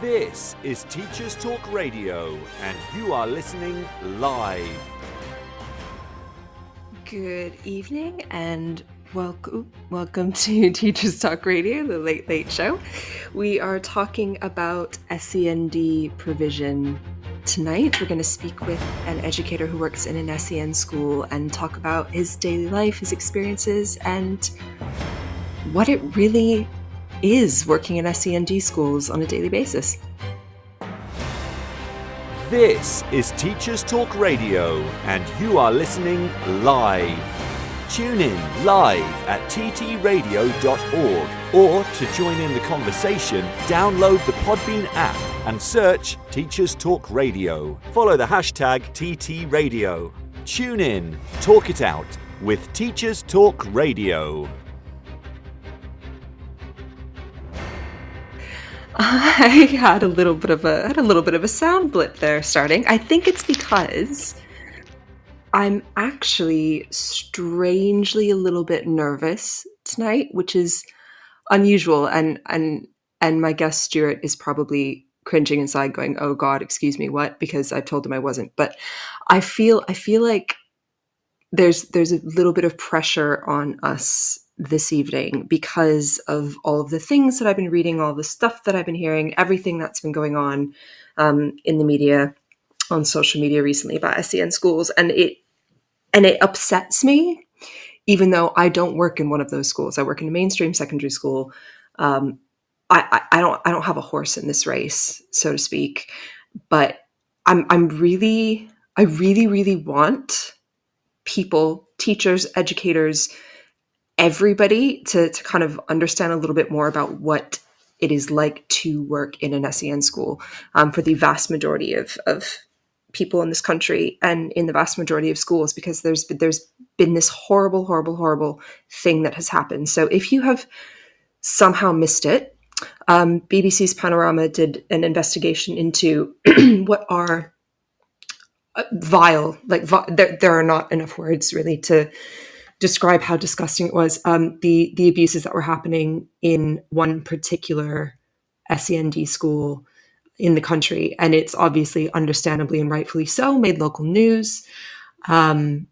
This is Teachers Talk Radio, and you are listening live. Good evening and welcome to Teachers Talk Radio, the Late Late Show. We are talking about SEND provision. Tonight, we're going to speak with an educator who works in an SEN school and talk about his daily life, his experiences, and what it really is working in SEND schools on a daily basis. This is Teachers Talk Radio, and you are listening live. Tune in live at ttradio.org, or to join in the conversation, download the Podbean app and search Teachers Talk Radio. Follow the hashtag TTRadio. Tune in, talk it out with Teachers Talk Radio. I had a little bit of a sound blip there starting. I think it's because I'm actually strangely a little bit nervous tonight, which is unusual, and my guest Stuart is probably cringing inside going, "Oh God, excuse me, what?" because I told him I wasn't. But I feel like there's a little bit of pressure on us this evening because of all of the things that I've been reading, all the stuff that I've been hearing, everything that's been going on in the media, on social media recently about SEN schools, and it upsets me, even though I don't work in one of those schools. I work in a mainstream secondary school. I don't have a horse in this race, so to speak, but I really want people, teachers, educators, everybody to kind of understand a little bit more about what it is like to work in an SEN school for the vast majority of people in this country and in the vast majority of schools, because there's been this horrible thing that has happened. So if you have somehow missed it, BBC's Panorama did an investigation into what are vile, there are not enough words really to describe how disgusting it was, the abuses that were happening in one particular SEND school in the country. And it's obviously, understandably and rightfully so, made local news. A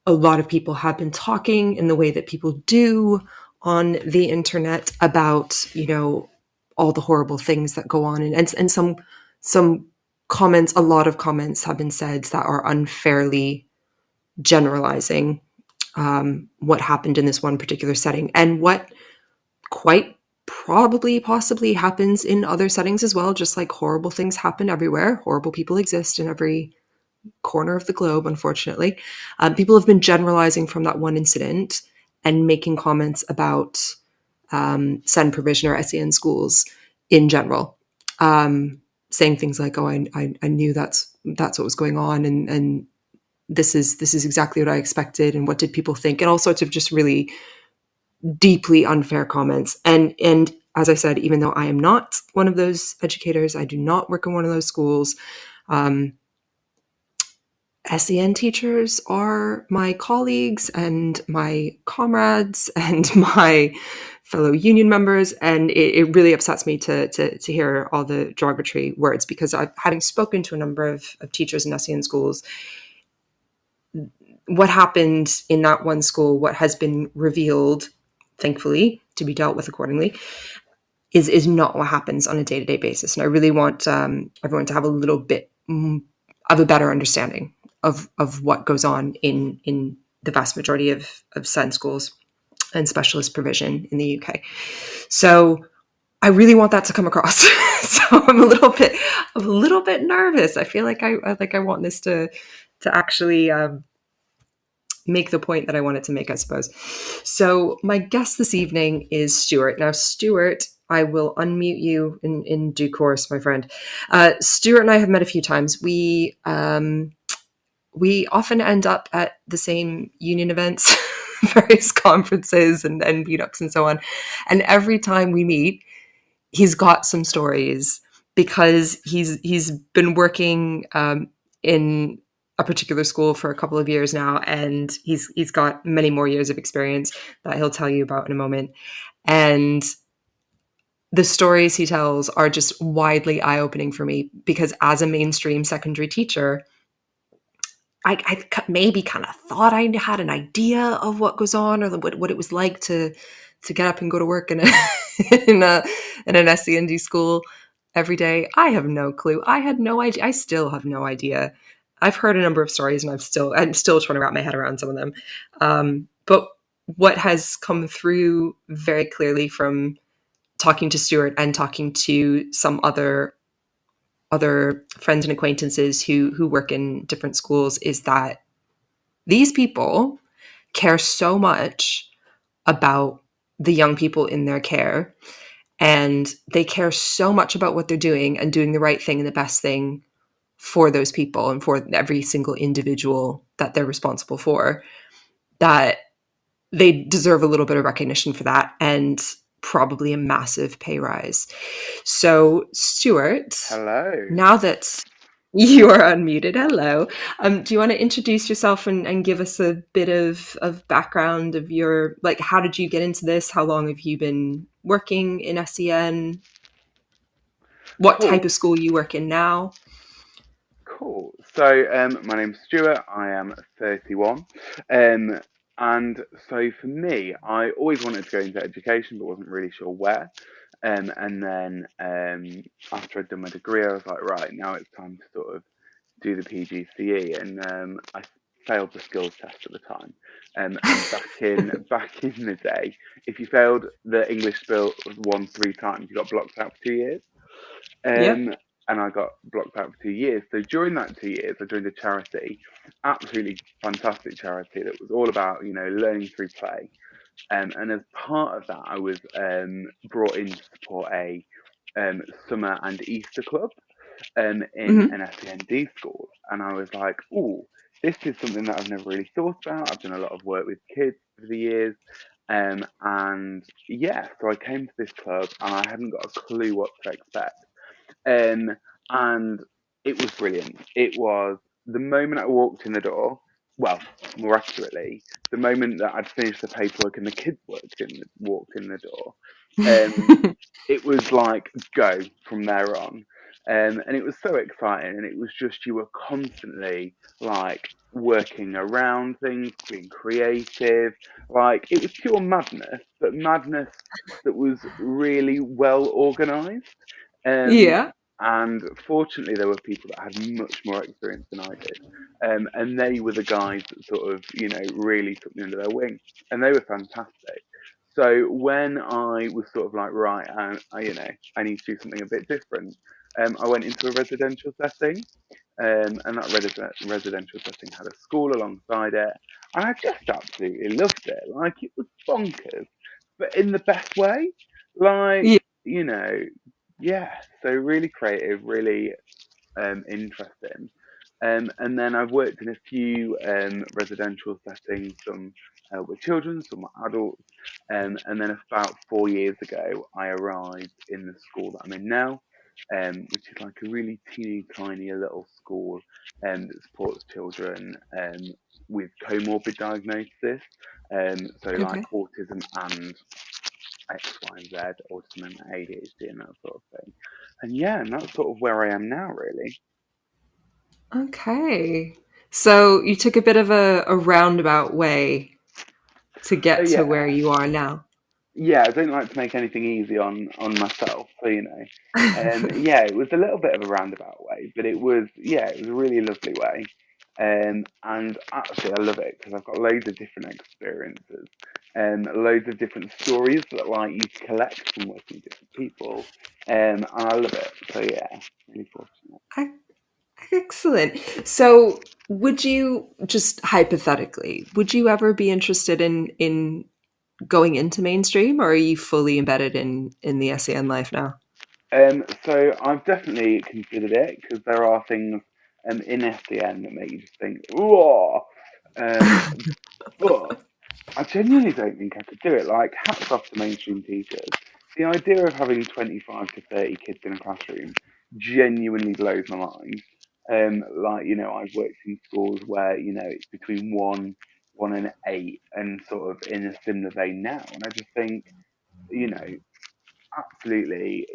lot of people have been talking in the way that people do on the internet about, all the horrible things that go on. And some comments, a lot of comments have been said that are unfairly generalizing what happened in this one particular setting, and what quite possibly happens in other settings as well. Just like horrible things happen everywhere, horrible people exist in every corner of the globe, unfortunately. People have been generalizing from that one incident and making comments about SEN provision or SEN schools in general, saying things like, "Oh, I knew that's what was going on, and this is exactly what I expected, and what did people think?" and all sorts of just really deeply unfair comments. And as I said, even though I am not one of those educators, I do not work in one of those schools, SEN teachers are my colleagues and my comrades and my fellow union members, and it really upsets me to hear all the derogatory words, because having spoken to a number of teachers in SEN schools, what happened in that one school, what has been revealed, thankfully, to be dealt with accordingly, is not what happens on a day-to-day basis. And I really want everyone to have a little bit of a better understanding of what goes on in the vast majority of SEN schools and specialist provision in the UK. So I really want that to come across. So I'm a little bit nervous. I feel like I want this to actually make the point that I wanted to make, I suppose. So my guest this evening is Stuart. Now, Stuart, I will unmute you in due course, my friend. Stuart and I have met a few times. We often end up at the same union events, various conferences and meetups and so on. And every time we meet, he's got some stories, because he's been working in a particular school for a couple of years now, and he's got many more years of experience that he'll tell you about in a moment. And the stories he tells are just widely eye-opening for me because as a mainstream secondary teacher, maybe kind of thought I had an idea of what goes on or what it was like to get up and go to work in a in a in an SEND school every day. I have no clue. I had no idea. I still have no idea. I've heard a number of stories, and I'm still trying to wrap my head around some of them. But what has come through very clearly from talking to Stuart and talking to some other friends and acquaintances who work in different schools is that these people care so much about the young people in their care, and they care so much about what they're doing and doing the right thing and the best thing for those people and for every single individual that they're responsible for, that they deserve a little bit of recognition for that and probably a massive pay rise. So, Stuart, Hello. now that you are unmuted, hello. Do you want to introduce yourself and give us a bit of background of your, like, how did you get into this? How long have you been working in SEN? What type Cool. of school you work in now? Cool. So, my name's Stuart. I am 31. Um, and so for me, I always wanted to go into education, but wasn't really sure where. And then after I'd done my degree, I was like, right, now it's time to sort of do the PGCE, and I failed the skills test at the time. And back in the day, if you failed the English spill one 3 times, you got blocked out for 2 years. Yep. Um, and I got blocked out for 2 years. So during that 2 years, I joined a charity, absolutely fantastic charity that was all about learning through play. And as part of that, I was brought in to support a summer and Easter club in Hmm. an SEND school. And I was like, "Oh, this is something that I've never really thought about. I've done a lot of work with kids over the years." And yeah, so I came to this club and I hadn't got a clue what to expect. Um, and it was brilliant. It was the moment I walked in the door, well, more accurately, the moment that I'd finished the paperwork and the kids walked in the door. Um, it was like go from there on. And it was so exciting, and it was just you were constantly like working around things, being creative. Like it was pure madness, but madness that was really well organized. Um, Yeah. and fortunately, there were people that had much more experience than I did. And they were the guys that sort of, really took me under their wing. And they were fantastic. So when I was sort of like, right, I need to do something a bit different, I went into a residential setting. And that residential setting had a school alongside it. And I just absolutely loved it. Like, it was bonkers, but in the best way. Like, Yeah. you know, yeah, so really creative, really interesting. And then I've worked in a few residential settings, some with children, some with adults. And then about 4 years ago, I arrived in the school that I'm in now, which is like a really teeny tiny little school that supports children with comorbid diagnosis. So like Okay. autism and X, Y, and Z, autism and ADHD and that sort of thing. And yeah, and that's sort of where I am now, really. Okay. So you took a bit of a roundabout way to Oh get to yeah, where you are now. yeah. I don't like to make anything easy on myself, so yeah, it was a little bit of a roundabout way, but it was a really lovely way. And actually, I love it because I've got loads of different experiences and loads of different stories that like you collect from working with different people. And I love it. So yeah, really fortunate. Excellent. So, would you just hypothetically, would you ever be interested in going into mainstream, or are you fully embedded in the SEN life now? So I've definitely considered it because there are things in SDN that make you just think, whoa. Um, but I genuinely don't think I could do it. Like, hats off to mainstream teachers. The idea of having 25 to 30 kids in a classroom genuinely blows my mind. Like, I've worked in schools where, it's between one and eight, and sort of in a similar vein now. And I just think, you know, absolutely,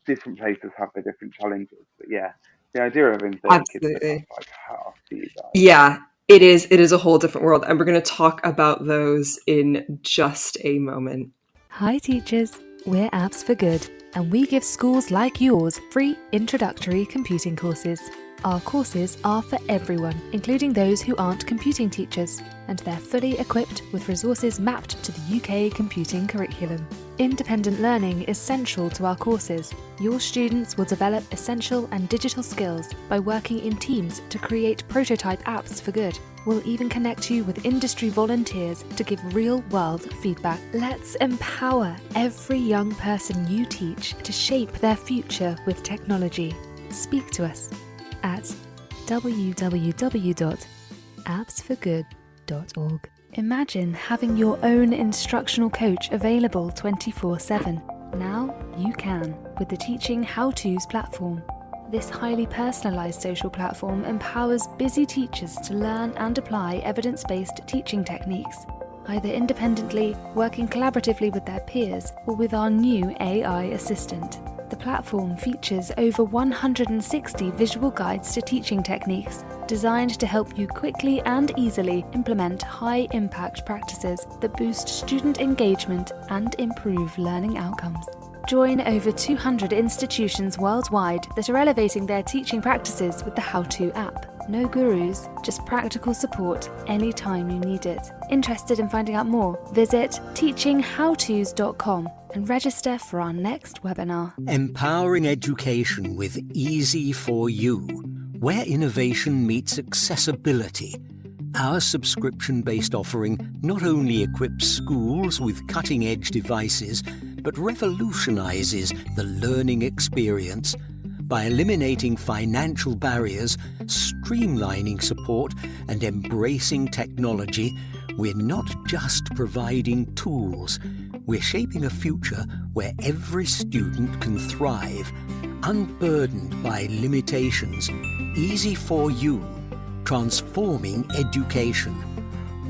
different places have their different challenges. But yeah, the idea of having 30 kids in a class, Absolutely. like, hat off to you guys. Yeah, it is. It is a whole different world. And we're going to talk about those in just a moment. Hi teachers, we're Apps for Good, and we give schools like yours free introductory computing courses. Our courses are for everyone, including those who aren't computing teachers, and they're fully equipped with resources mapped to the UK computing curriculum. Independent learning is central to our courses. Your students will develop essential and digital skills by working in teams to create prototype apps for good. We'll even connect you with industry volunteers to give real-world feedback. Let's empower every young person you teach to shape their future with technology. Speak to us at www.appsforgood.org. Imagine having your own instructional coach available 24/7. Now you can with the Teaching How-Tos platform. This highly personalised social platform empowers busy teachers to learn and apply evidence-based teaching techniques, either independently, working collaboratively with their peers, or with our new AI assistant. The platform features over 160 visual guides to teaching techniques, designed to help you quickly and easily implement high-impact practices that boost student engagement and improve learning outcomes. Join over 200 institutions worldwide that are elevating their teaching practices with the How-To app. No gurus, just practical support anytime you need it. Interested in finding out more? Visit teachinghowtos.com and register for our next webinar. Empowering education with Easy4U, where innovation meets accessibility. Our subscription-based offering not only equips schools with cutting-edge devices, but revolutionises the learning experience by eliminating financial barriers, streamlining support, and embracing technology. We're not just providing tools, we're shaping a future where every student can thrive, unburdened by limitations. Easy4U, transforming education,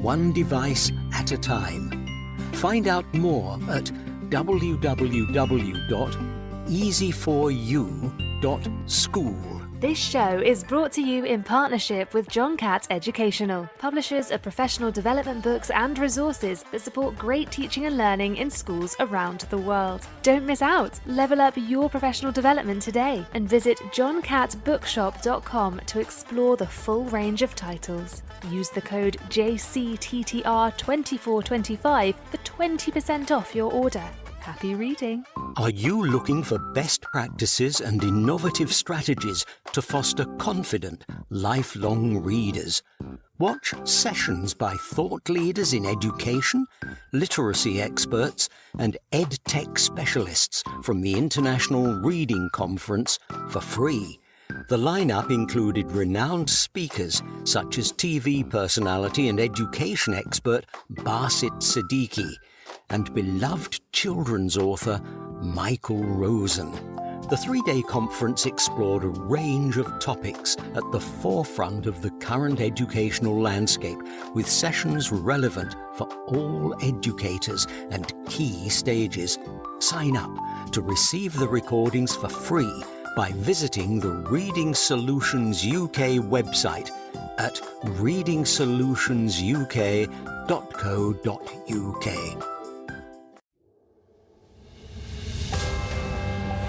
one device at a time. Find out more at www.easy4u.school. This show is brought to you in partnership with John Catt Educational, publishers of professional development books and resources that support great teaching and learning in schools around the world. Don't miss out. Level up your professional development today and visit johncattbookshop.com to explore the full range of titles. Use the code JCTTR2425 for 20% off your order. Happy reading. Are you looking for best practices and innovative strategies to foster confident, lifelong readers? Watch sessions by thought leaders in education, literacy experts, and EdTech specialists from the International Reading Conference for free. The lineup included renowned speakers such as TV personality and education expert Basit Siddiqui, and beloved children's author Michael Rosen. The three-day conference explored a range of topics at the forefront of the current educational landscape, with sessions relevant for all educators and key stages. Sign up to receive the recordings for free by visiting the Reading Solutions UK website at readingsolutionsuk.co.uk.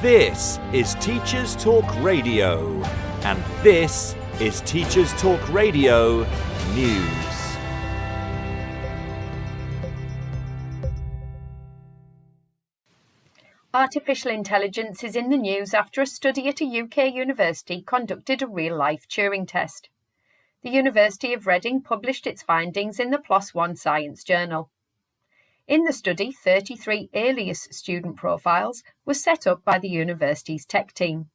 This is Teachers Talk Radio, and this is Teachers Talk Radio News. Artificial intelligence is in the news after a study at a UK university conducted a real-life Turing test. The University of Reading published its findings in the PLOS ONE Science Journal. In the study, 33 alias student profiles were set up by the university's tech team.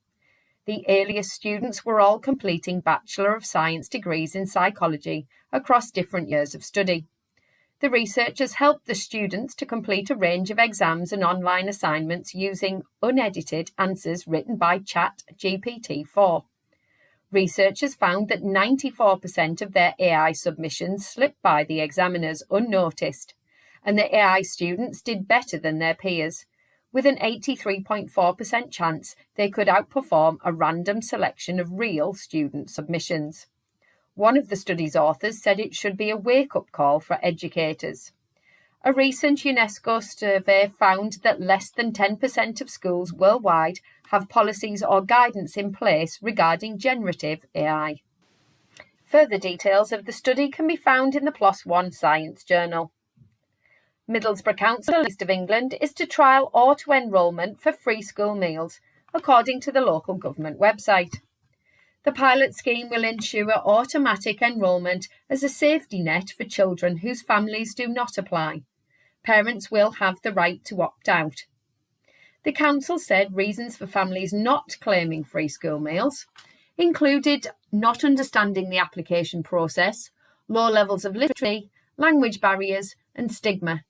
The alias students were all completing Bachelor of Science degrees in psychology across different years of study. The researchers helped the students to complete a range of exams and online assignments using unedited answers written by ChatGPT-4. Researchers found that 94% of their AI submissions slipped by the examiners unnoticed, and the AI students did better than their peers, with an 83.4% chance they could outperform a random selection of real student submissions. One of the study's authors said it should be a wake-up call for educators. A recent UNESCO survey found that less than 10% of schools worldwide have policies or guidance in place regarding generative AI. Further details of the study can be found in the PLOS ONE Science Journal. Middlesbrough Council East of England is to trial auto-enrolment for free school meals, according to the local government website. The pilot scheme will ensure automatic enrolment as a safety net for children whose families do not apply. Parents will have the right to opt out. The council said reasons for families not claiming free school meals included not understanding the application process, low levels of literacy, language barriers, and stigma.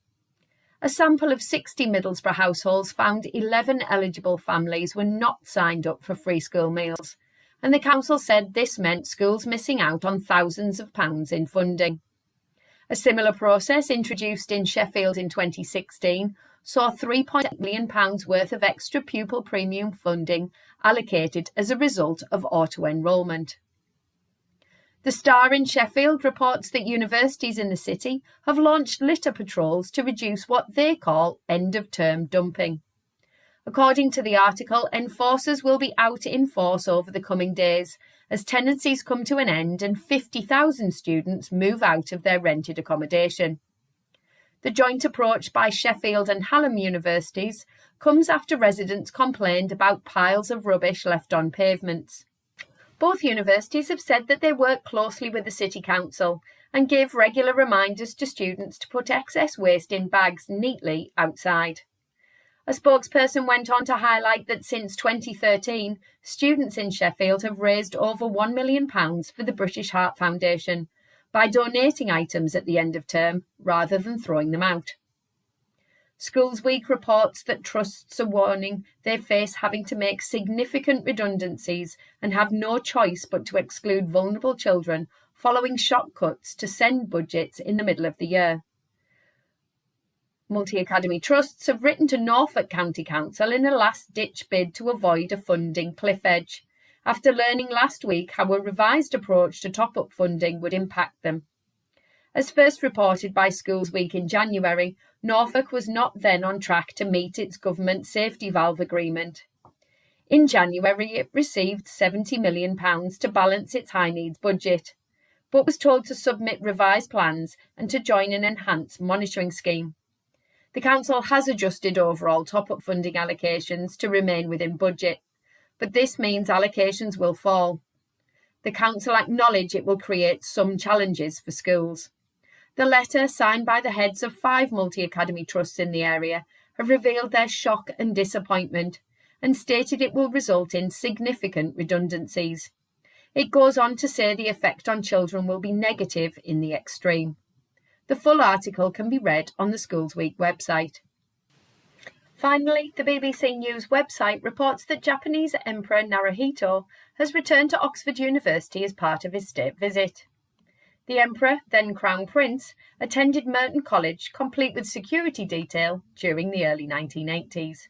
A sample of 60 Middlesbrough households found 11 eligible families were not signed up for free school meals, and the council said this meant schools missing out on thousands of pounds in funding. A similar process introduced in Sheffield in 2016 saw £3.8 million worth of extra pupil premium funding allocated as a result of auto-enrolment. The Star in Sheffield reports that universities in the city have launched litter patrols to reduce what they call end-of-term dumping. According to the article, enforcers will be out in force over the coming days as tenancies come to an end and 50,000 students move out of their rented accommodation. The joint approach by Sheffield and Hallam universities comes after residents complained about piles of rubbish left on pavements. Both universities have said that they work closely with the City Council and give regular reminders to students to put excess waste in bags neatly outside. A spokesperson went on to highlight that since 2013, students in Sheffield have raised over £1 million for the British Heart Foundation by donating items at the end of term rather than throwing them out. Schools Week reports that trusts are warning they face having to make significant redundancies and have no choice but to exclude vulnerable children following shock cuts to SEND budgets in the middle of the year. Multi-academy trusts have written to Norfolk County Council in a last-ditch bid to avoid a funding cliff edge, after learning last week how a revised approach to top-up funding would impact them. As first reported by Schools Week in January, Norfolk was not then on track to meet its government safety valve agreement. In January, it received £70 million to balance its high-needs budget, but was told to submit revised plans and to join an enhanced monitoring scheme. The council has adjusted overall top-up funding allocations to remain within budget, but this means allocations will fall. The council acknowledge it will create some challenges for schools. The letter, signed by the heads of 5 multi-academy trusts in the area, have revealed their shock and disappointment and stated it will result in significant redundancies. It goes on to say the effect on children will be negative in the extreme. The full article can be read on the Schools Week website. Finally, the BBC News website reports that Japanese Emperor Naruhito has returned to Oxford University as part of his state visit. The Emperor, then Crown Prince, attended Merton College, complete with security detail, during the early 1980s.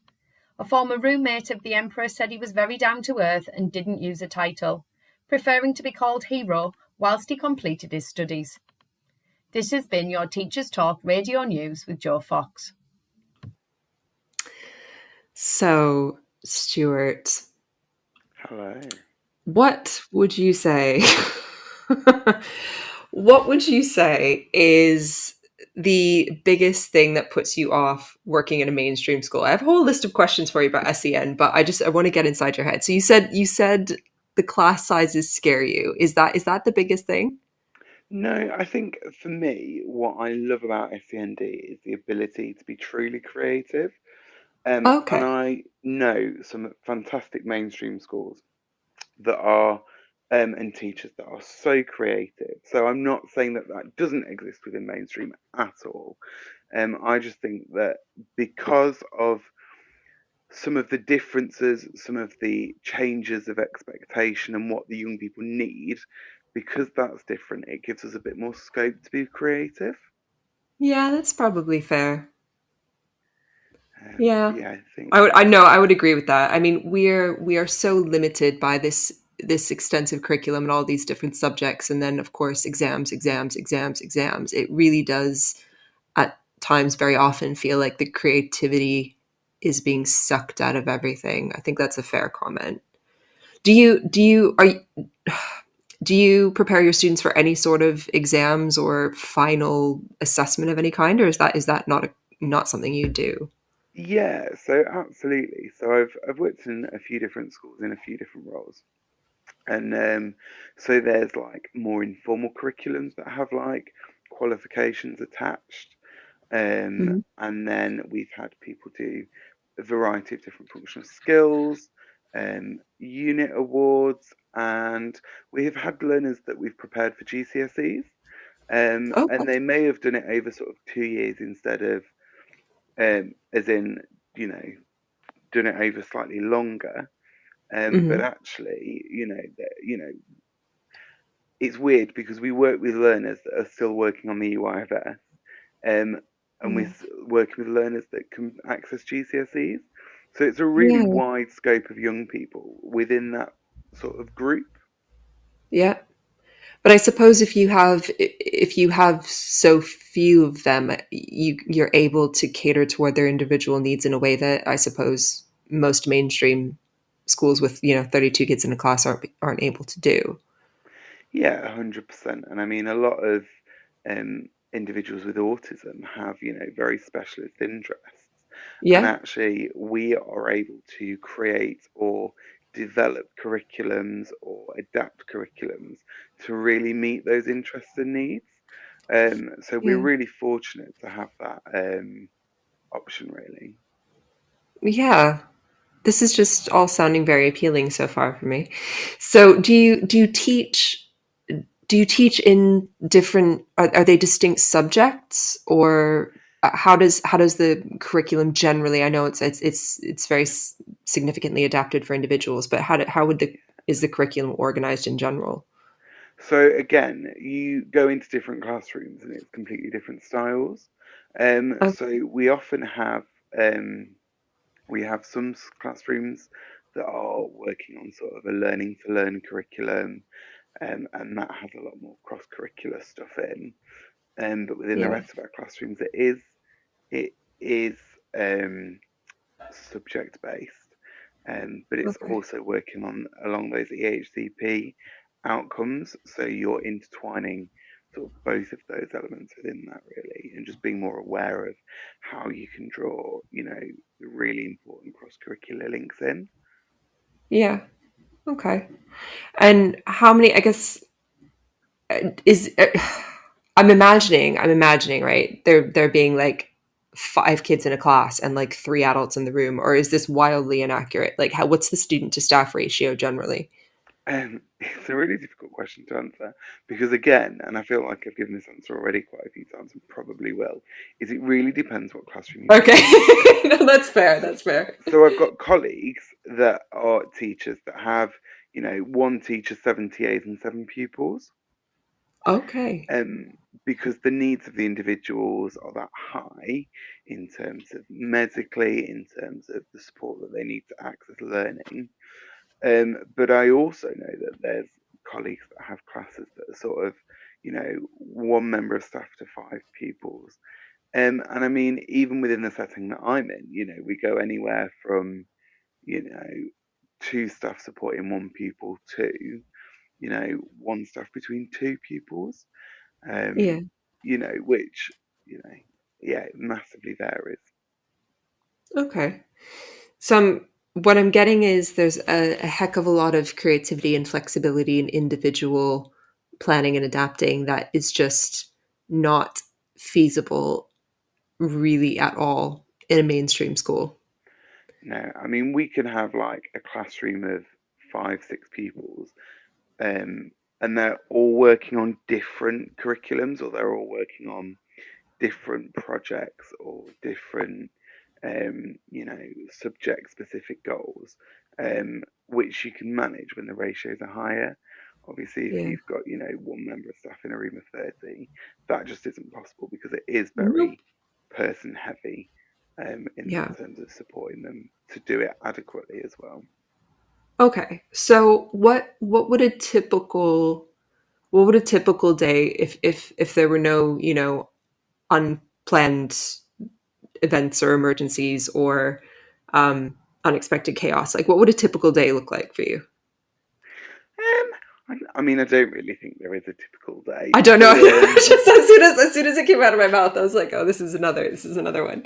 A former roommate of the Emperor said he was very down to earth and didn't use a title, preferring to be called Hero whilst he completed his studies. This has been your Teachers Talk Radio News with Joe Fox. So, Stuart. Hello. What would you say? What would you say is the biggest thing that puts you off working in a mainstream school? I have a whole list of questions for you about SEN, but I want to get inside your head. So you said the class sizes scare you. Is that the biggest thing? No, I think for me, what I love about SEND is the ability to be truly creative. Okay. And I know some fantastic mainstream schools that are, and teachers that are so creative. So I'm not saying that doesn't exist within mainstream at all. I just think that because of some of the differences, some of the changes of expectation and what the young people need, because that's different, it gives us a bit more scope to be creative. Yeah, that's probably fair. Yeah. Yeah, I think I know, I would agree with that. I mean, we are so limited by this extensive curriculum and all these different subjects, and then of course exams, exams, exams, exams. It really does at times very often feel like the creativity is being sucked out of everything. I think that's a fair comment. Do you prepare your students for any sort of exams or final assessment of any kind, or is that not something you do? yeah, so absolutely. So I've worked in a few different schools in a few different roles. And so there's like more informal curriculums that have like qualifications attached. Mhm. And then we've had people do a variety of different functional skills, unit awards, and we have had learners that we've prepared for GCSEs. Oh, And they may have done it over sort of 2 years instead of, as in, you know, done it over slightly longer. But mhm. actually, it's weird because we work with learners that are still working on the EYFS, um, and Yeah. working with learners that can access GCSEs. So it's a really Yeah. wide scope of young people within that sort of group. Yeah. But I suppose if you have so few of them, you're able to cater toward their individual needs in a way that I suppose most mainstream schools with 32 kids in a class aren't able to do. Yeah, 100%. And I mean, a lot of individuals with autism have, very specialist interests. And Yeah. actually, we are able to create or develop curriculums or adapt curriculums to really meet those interests and needs. So we're Yeah. really fortunate to have that option, really. Yeah. This is just all sounding very appealing so far for me. So do you teach in different are they distinct subjects, or how does the curriculum generally, I know it's very significantly adapted for individuals, but how would the is the curriculum organized in general? So again, you go into different classrooms and it's completely different styles. Oh, So um, we have some classrooms that are working on sort of a learning to learn curriculum, and that has a lot more cross curricular stuff in. But within the yeah. rest of our classrooms, it is um, subject based, but it's Okay. also working on along those EHCP outcomes. So you're intertwining sort of both of those elements within that really, and just being more aware of how you can draw, the really important cross curricular links in. Yeah. Okay. And how many, I guess, is I'm imagining, right? There being like five kids in a class and like three adults in the room, or is this wildly inaccurate? Like, what's the student to staff ratio generally? It's a really difficult question to answer because, again, and I feel like I've given this answer already quite a few times and probably will, is it really depends what classroom you go Okay. into. No, that's fair. So, That's fair. so I've got colleagues that are teachers that have, one teacher, 7 TAs, and 7 pupils. Okay. Um, because the needs of the individuals are that high in terms of medically, in terms of the support that they need to access learning. But I also know that there's colleagues that have classes that are sort of, one member of staff to 5 pupils. And I mean, even within the setting that I'm in, we go anywhere from, you know, two staff supporting one pupil to, one staff between 2 pupils. Yeah. Um, which, yeah, it massively varies. Okay. So what I'm getting is there's a heck of a lot of creativity and flexibility and individual planning and adapting that is just not feasible really at all in a mainstream school. No, I mean, we can have like a classroom of 5, 6 pupils, um, and they're all working on different curriculums, or they're all working on different projects or different, subject specific goals, which you can manage when the ratios are higher. Obviously, if Yeah. you've got, one member of staff in a room of 30, that just isn't possible because it is Nope. very person heavy. in Yeah. terms of supporting them to do it adequately as well. Okay. So what would a typical day, if there were no, unplanned events or emergencies or unexpected chaos, like what would a typical day look like for you? I mean, I don't really think there is a typical day. I don't know. Um, Just as soon as it came out of my mouth, I was like, "Oh, this is another one."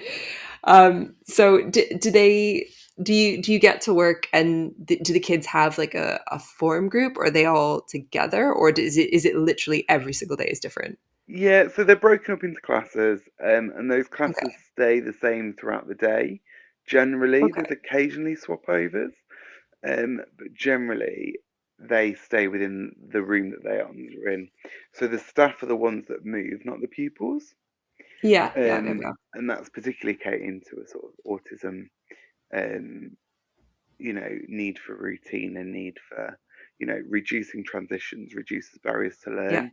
So do you get to work, and do the kids have like a form group, or are they all together, or is it literally every single day is different? yeah, so they're broken up into classes, and those classes Okay. stay the same throughout the day. Generally, Okay. there's occasionally swap overs, but generally they stay within the room that they are in. So the staff are the ones that move, not the pupils. Yeah. Yeah. Yeah. Yeah. And that's particularly catering to a sort of autism, um, need for routine and need for, reducing transitions, reduces barriers to Yeah. learn.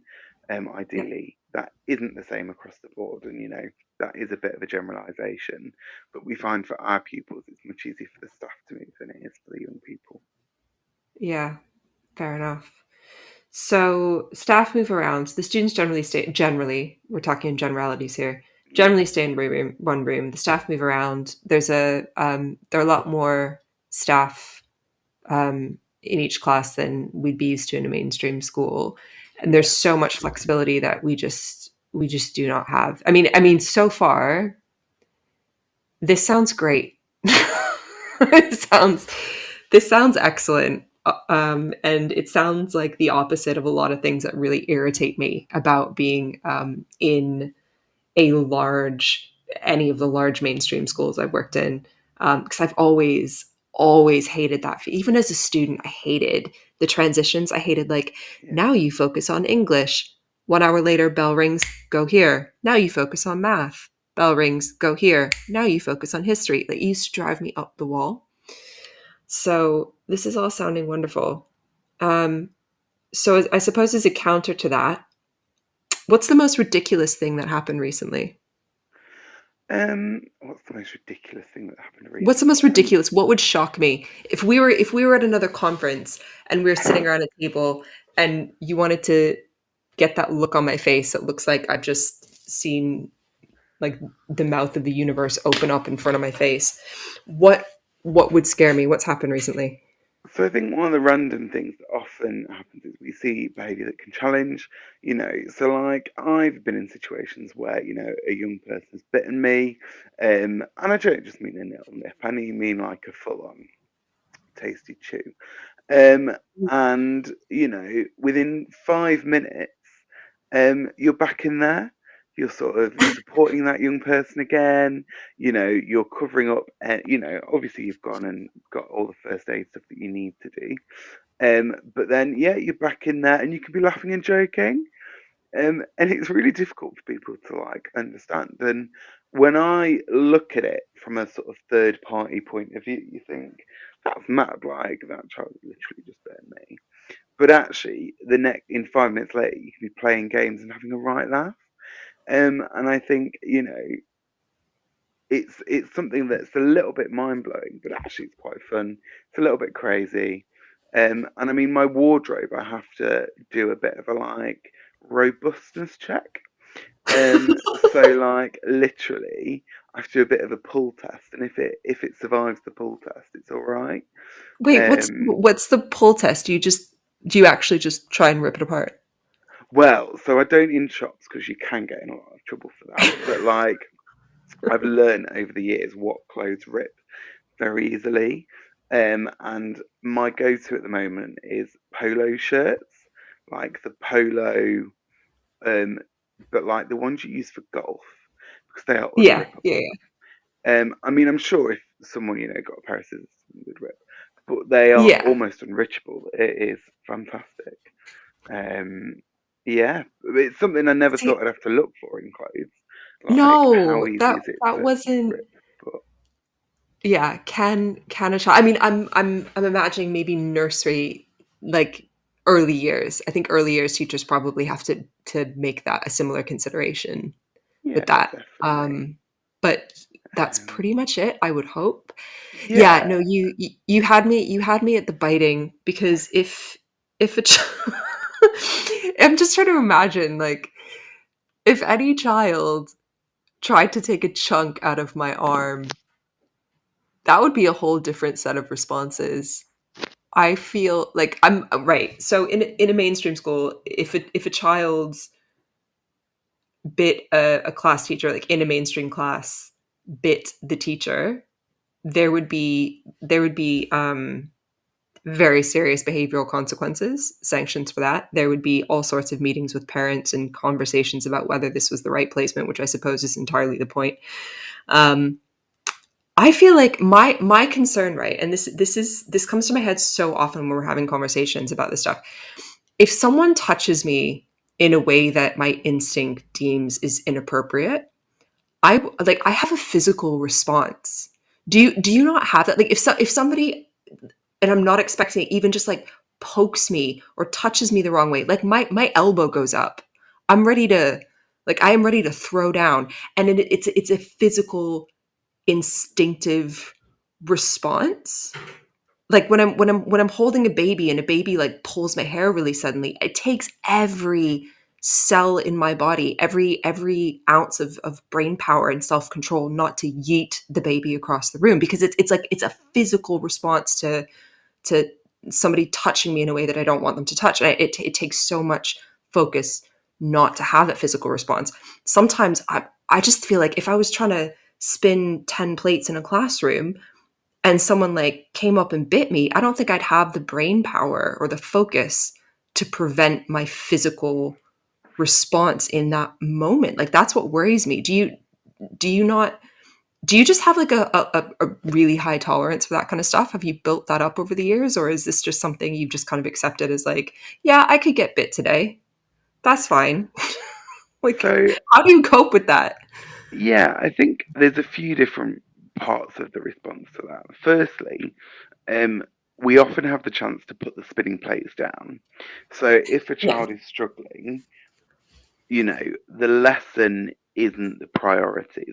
Yeah. Ideally, that isn't the same across the board, and that is a bit of a generalisation. But we find for our pupils, it's much easier for the staff to move than it is for the young people. Yeah. Fair enough. So staff move around. The students generally, we're talking in generalities here, Yeah, generally stay in one room. The staff move around. There are a lot more staff in each class than we'd be used to in a mainstream school. And there's yeah, so much flexibility that we just do not have. I mean, so far, this sounds great. it sounds this sounds excellent. And it sounds like the opposite of a lot of things that really irritate me about being in a large any of the large mainstream schools I've worked in. Because I've always hated that. Even as a student, I hated the transitions. I hated, like, yeah, now you focus on English. 1 hour later, bell rings, go here. Now you focus on math. Bell rings, go here. Now you focus on history. Like, it used to drive me up the wall. So this is all sounding wonderful. Um, so I suppose as a counter to that, what's the most ridiculous thing that happened recently? What's the most ridiculous thing that happened What's the most recently? ridiculous? What would shock me if we were at another conference and we were sitting around a table and you wanted to get that look on my face that looks like I've just seen, like, the mouth of the universe open up in front of my face. What what would scare me? What's happened recently? So I think one of the random things that often happens is we see behaviour that can challenge, So like I've been in situations where, a young person's bitten me, and I don't just mean a little nip, I mean like a full on tasty chew. Um, and within 5 minutes, you're back in there. You're sort of supporting that young person again. You're covering up. Obviously you've gone and got all the first aid stuff that you need to do. But then, yeah, you're back in there, and you can be laughing and joking. And it's really difficult for people to like understand. And when I look at it from a sort of third party point of view, you think that's mad. Like that child literally just burned me. But actually, the next in 5 minutes later, you can be playing games and having a right laugh. And I think it's something that's a little bit mind blowing, but actually it's quite fun. It's a little bit crazy. And I mean, my wardrobe, I have to do a bit of a like robustness check. Um, so like literally, I have to do a bit of a pull test, and if it survives the pull test, it's all right. Wait, what's Um, what's the pull test? Do you actually just try and rip it apart? well, so I don't in shops because you can get in a lot of trouble for that. But like I've learned over the years what clothes rip very easily. And my go-to at the moment is polo shirts, like the polo, um, but like the ones you use for golf because they are Yeah, yeah, unrippable. I mean, I'm sure if someone got a pair of scissors, it would rip, but they are yeah. almost unreachable. It is fantastic. Um, yeah, it's something I never See, thought I'd have to look for in clothes. Like, how no, easy that is it that to wasn't. rip? But Yeah, can a child? I mean, I'm imagining maybe nursery, like early years. I think early years teachers probably have to make that a similar consideration with yeah, that. definitely. But That's Um, pretty much it, I would hope. Yeah, yeah, no, you had me at the biting because if a I'm just trying to imagine like if any child tried to take a chunk out of my arm, that would be a whole different set of responses. I feel like I'm right. So in a mainstream school, if a child's bit a class teacher, like in a mainstream class, bit the teacher, there would be very serious behavioral consequences, sanctions for that. There would be all sorts of meetings with parents and conversations about whether this was the right placement, which I suppose is entirely the point. Um, I feel like my concern, right, and this comes to my head so often when we're having conversations about this stuff. If someone touches me in a way that my instinct deems is inappropriate, I have a physical response. Do you not have that? Like if somebody, and I'm not expecting it, even just like pokes me or touches me the wrong way, like my elbow goes up. I'm ready to I am ready to throw down, and it's a physical instinctive response. Like when I'm holding a baby and a baby like pulls my hair really suddenly, it takes every cell in my body, every ounce of brain power and self-control not to yeet the baby across the room, because it's a physical response to somebody touching me in a way that I don't want them to touch. And it takes so much focus not to have that physical response. Sometimes I just feel like if I was trying to spin 10 plates in a classroom and someone like came up and bit me, I don't think I'd have the brain power or the focus to prevent my physical response in that moment. Like that's what worries me. Do you not do you just have like a really high tolerance for that kind of stuff? Have you built that up over the years, or is this just something you've just kind of accepted as like, yeah, I could get bit today. That's fine. Like, so how do you cope with that? yeah, I think there's a few different parts of the response to that. Firstly, um, we often have the chance to put the spinning plates down. So if a Yeah. child is struggling, you know, the lesson isn't the priority.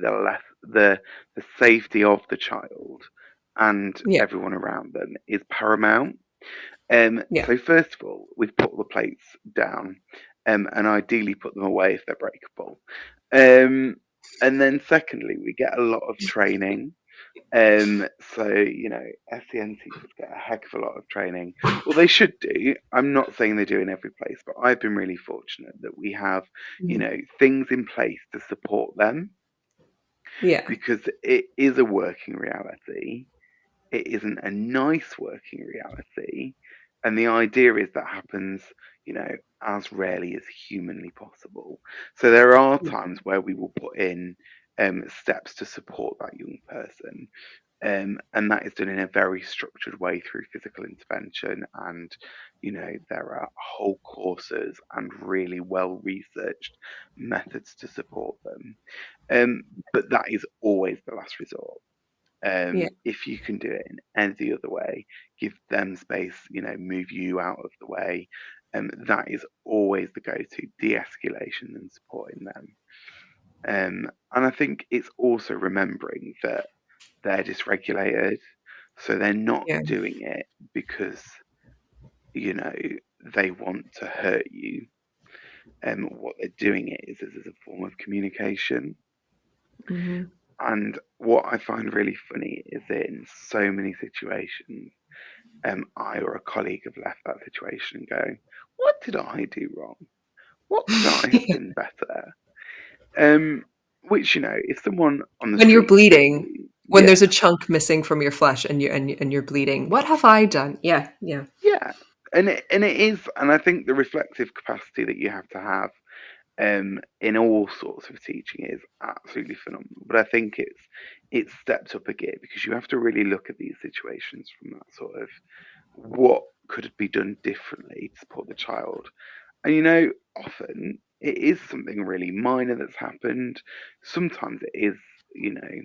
The safety of the child and Yeah. everyone around them is paramount. Yeah. So first of all, we've put the plates down, and ideally put them away if they're breakable. Um, and then secondly, we get a lot of training. So SEN teachers get a heck of a lot of training. Well, they should do. I'm not saying they do in every place, but I've been really fortunate that we have, Mhm. things in place to support them, Yeah. because it is a working reality. It isn't a nice working reality. And the idea is that happens, as rarely as humanly possible. So there are times where we will put in steps to support that young person. And that is done in a very structured way through physical intervention. And, there are whole courses and really well researched methods to support them. But that is always the last resort. Yeah. If you can do it in any other way, give them space, move you out of the way. That is always the go-to, de-escalation and supporting them. And I think it's also remembering that they're dysregulated, so they're not Yeah. doing it because you know they want to hurt you. What they're doing it is as a form of communication. Hmm. And what I find really funny is that in so many situations, I or a colleague have left that situation and go, "What did I do wrong? What could I have done better?" Um, which if someone on the When you're street said to bleeding, you, when "Yeah, there's a chunk missing from your flesh and you're bleeding, what have I done? Yeah. Yeah. yeah," and it is, and I think the reflective capacity that you have to have in all sorts of teaching is absolutely phenomenal. But I think it's stepped up a gear, because you have to really look at these situations from that sort of what could be done differently to support the child. And often it is something really minor that's happened. Sometimes it is, you know,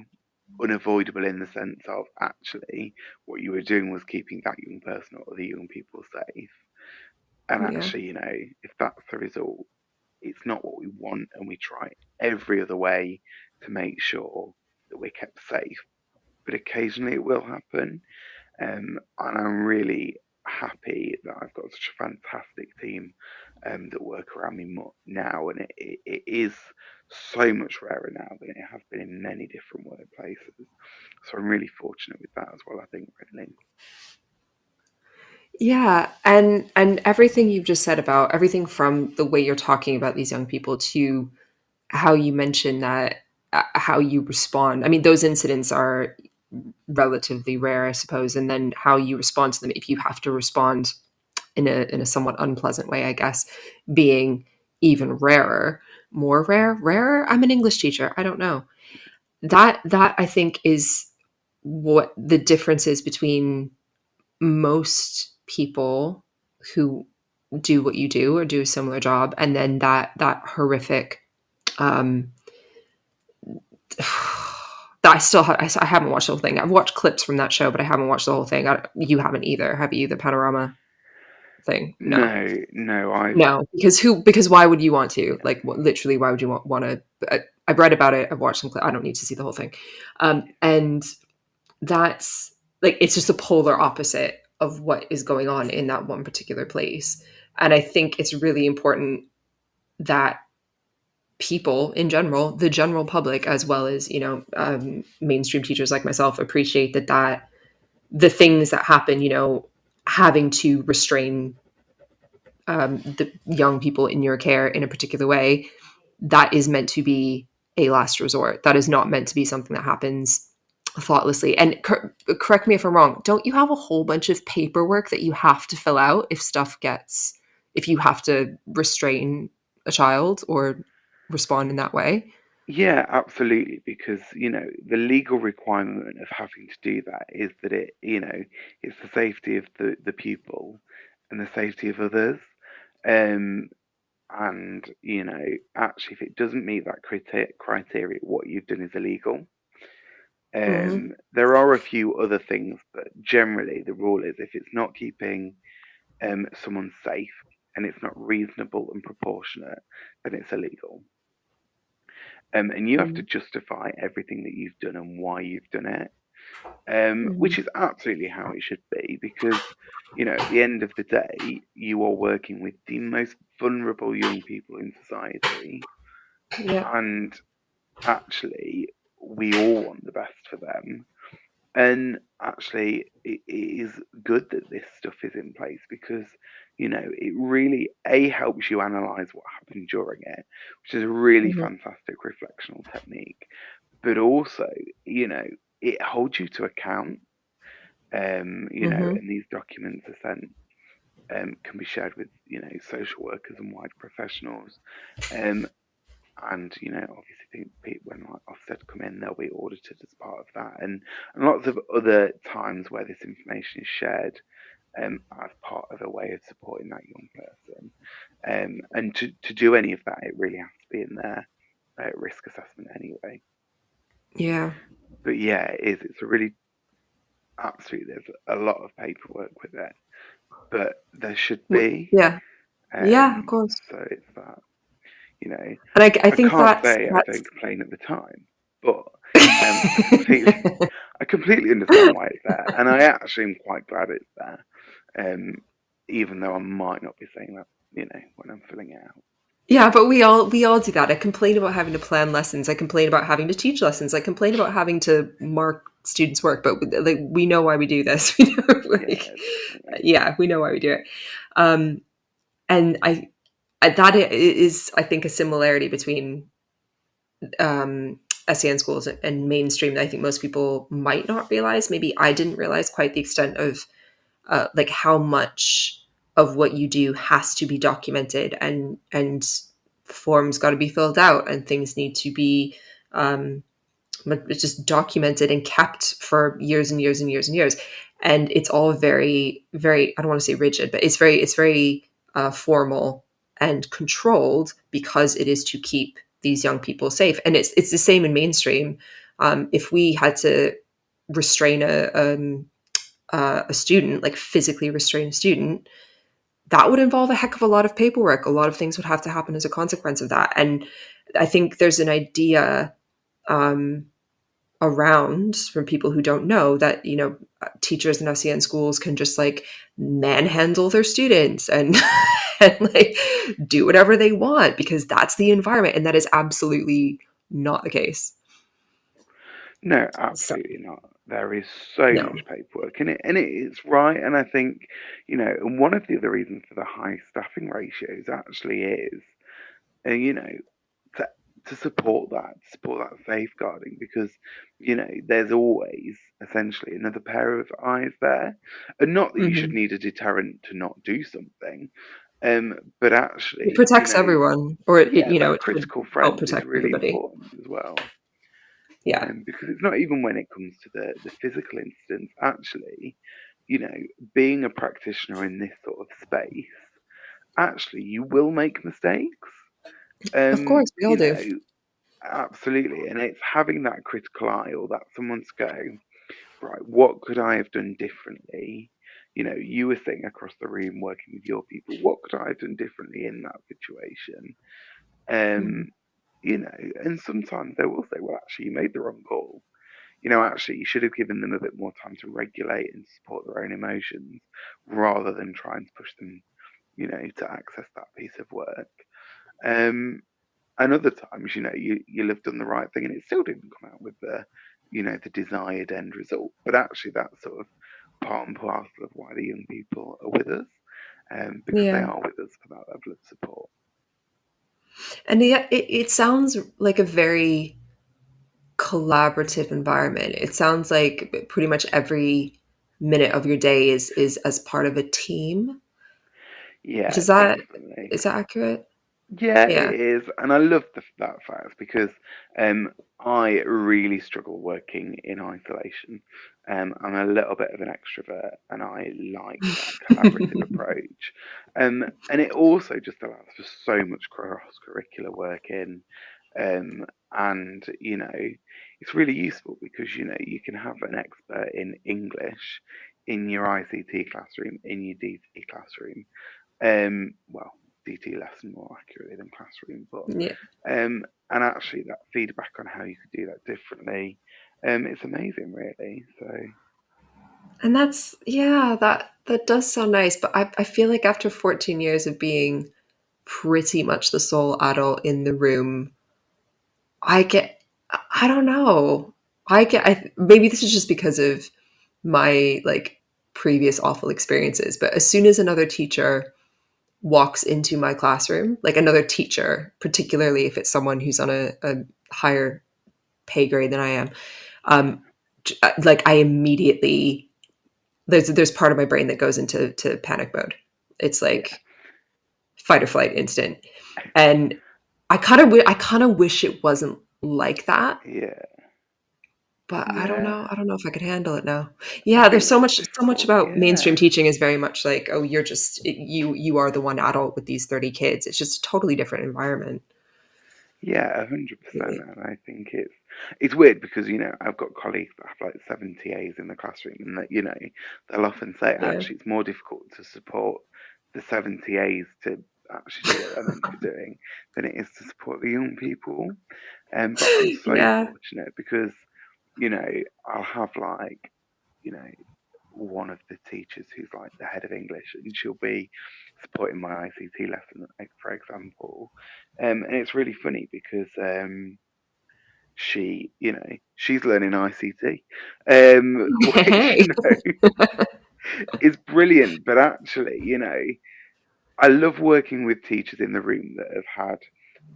unavoidable in the sense of actually what you were doing was keeping that young person or the young people safe. And Yeah. actually, if that's the result, it's not what we want, and we try every other way to make sure that we're kept safe, but occasionally it will happen. And I'm really happy that I've got such a fantastic team that work around me now, and it is so much rarer now than it has been in many different workplaces. So I'm really fortunate with that as well, I think, really. Yeah, and everything you've just said about everything from the way you're talking about these young people to how you mentioned that how you respond. I mean, those incidents are relatively rare, I suppose, and then how you respond to them if you have to respond in a somewhat unpleasant way, I guess, being even rarer, more rarer. I'm an English teacher. I don't know. That I think is what the difference is between most people who do what you do or do a similar job, and then that horrific um that I haven't watched the whole thing. I've watched clips from that show, but I haven't watched the whole thing. You haven't either, have you? The Panorama thing? No, because why would you want to? Like, literally, why would you want to? I've read about it. I've watched some clips. I don't need to see the whole thing. And that's like, it's just a polar opposite of what is going on in that one particular place. And I think it's really important that people in general, the general public, as well as, mainstream teachers like myself, appreciate that the things that happen, having to restrain the young people in your care in a particular way, that is meant to be a last resort. That is not meant to be something that happens thoughtlessly. And correct me if I'm wrong, don't you have a whole bunch of paperwork that you have to fill out if you have to restrain a child or respond in that way? Yeah, absolutely. Because, the legal requirement of having to do that is that it's the safety of the pupil and the safety of others. Um, and, actually, if it doesn't meet that criteria, what you've done is illegal. Mm-hmm. There are a few other things, but generally the rule is if it's not keeping someone safe and it's not reasonable and proportionate, then it's illegal. And you have to justify everything that you've done and why you've done it, which is absolutely how it should be, because, at the end of the day, you are working with the most vulnerable young people in society. Yeah. And actually, we all want the best for them. And actually, it is good that this stuff is in place because, it really, helps you analyze what happened during it, which is a really fantastic reflectional technique. But also, it holds you to account, and these documents are sent, can be shared with, social workers and wider professionals. And obviously when Ofsted come in, they'll be audited as part of that, and lots of other times where this information is shared as part of a way of supporting that young person. And to do any of that, it really has to be in their risk assessment anyway. Yeah. But yeah, it is. It's a really, absolutely, there's a lot of paperwork with it, but there should be. Yeah. Yeah, of course. So it's that. And I think can't say I don't complain at the time, but I completely understand why it's there, and I actually am quite glad it's there, even though I might not be saying that, when I'm filling it out. Yeah, but we all do that. I complain about having to plan lessons. I complain about having to teach lessons. I complain about having to mark students' work. But we know why we do this. We know why we do it. And that is, I think, a similarity between SEN schools and mainstream that I think most people might not realize. Maybe I didn't realize quite the extent of how much of what you do has to be documented, and forms got to be filled out, and things need to be just documented and kept for years and years and years and years. And it's all very, very, I don't want to say rigid, but it's very formal and controlled because it is to keep these young people safe. And it's the same in mainstream. If we had to restrain a student, like physically restrain a student, that would involve a heck of a lot of paperwork. A lot of things would have to happen as a consequence of that. And I think there's an idea around from people who don't know that, teachers in SEN schools can just like manhandle their students and and like do whatever they want because that's the environment, and that is absolutely not the case. No, So absolutely not. There is so no. much paperwork in it, and it's right. And I think, and one of the other reasons for the high staffing ratios actually is, you know, to support that safeguarding, because there's always essentially another pair of eyes there, and not that you should Mhm. need a deterrent to not do something, but It actually, protects everyone, or yeah, that it should critical help friend is protect really everybody. important as well. Yeah. Because it's not even when it comes to the physical incidents. Actually, being a practitioner in this sort of space, actually, you will make mistakes. Of course, we all You do. know, absolutely, and it's having that critical eye, or that someone to go, right, what could I have done differently? You were sitting across the room working with your people. What could I have done differently in that situation? Mhm. Um, and sometimes they will say, well, actually, you made the wrong call. Actually, you should have given them a bit more time to regulate and support their own emotions rather than trying to push them, to access that piece of work. And other times, you'll have done the right thing and it still didn't come out with the desired end result. But actually, that's sort of part and parcel of why the young people are with us, because they Yeah. are with us for that level of support. And yeah, it sounds like a very collaborative environment. It sounds like pretty much every minute of your day is as part of a team. Yeah, Does that definitely. is that accurate? Yeah, Yeah. it is, and I love that fact, because I really struggle working in isolation. I'm a little bit of an extrovert, and I like that collaborative approach. And it also just allows for so much cross-curricular working, and it's really useful because you can have an expert in English in your ICT classroom, in your DT classroom. Well, DT lesson more accurately than classroom, but Yeah. and actually that feedback on how you could do that differently, it's amazing, really. So And that does sound nice, but I feel like after 14 years of being pretty much the sole adult in the room, I don't know. Maybe this is just because of my like previous awful experiences, but as soon as another teacher walks into my classroom, like another teacher, particularly if it's someone who's on a higher pay grade than I am, um, like I immediately there's part of my brain that goes into panic mode. It's yeah, like fight or flight instant, and I kind of wish it wasn't like that, yeah, but I don't yeah. know. I don't know if I could handle it now. I Yeah, there's think so that's much difficult. about mainstream Yeah, teaching is very much like, oh, you're just you are the one adult with these 30 kids. It's just a totally different environment. yeah, 100%. Really. And I think it's weird because I've got colleagues that have like 70 A's in the classroom, and that they'll often say Yeah. actually it's more difficult to support the 70 A's to actually do what they're meant to be doing than it is to support the young people. But I'm so Yeah. fortunate because, I'll have like, you know, one of the teachers who's like the head of English, and she'll be supporting my ICT lesson, like, for example. And it's really funny because she's learning ICT, which, Hey. is brilliant. But actually, I love working with teachers in the room that have had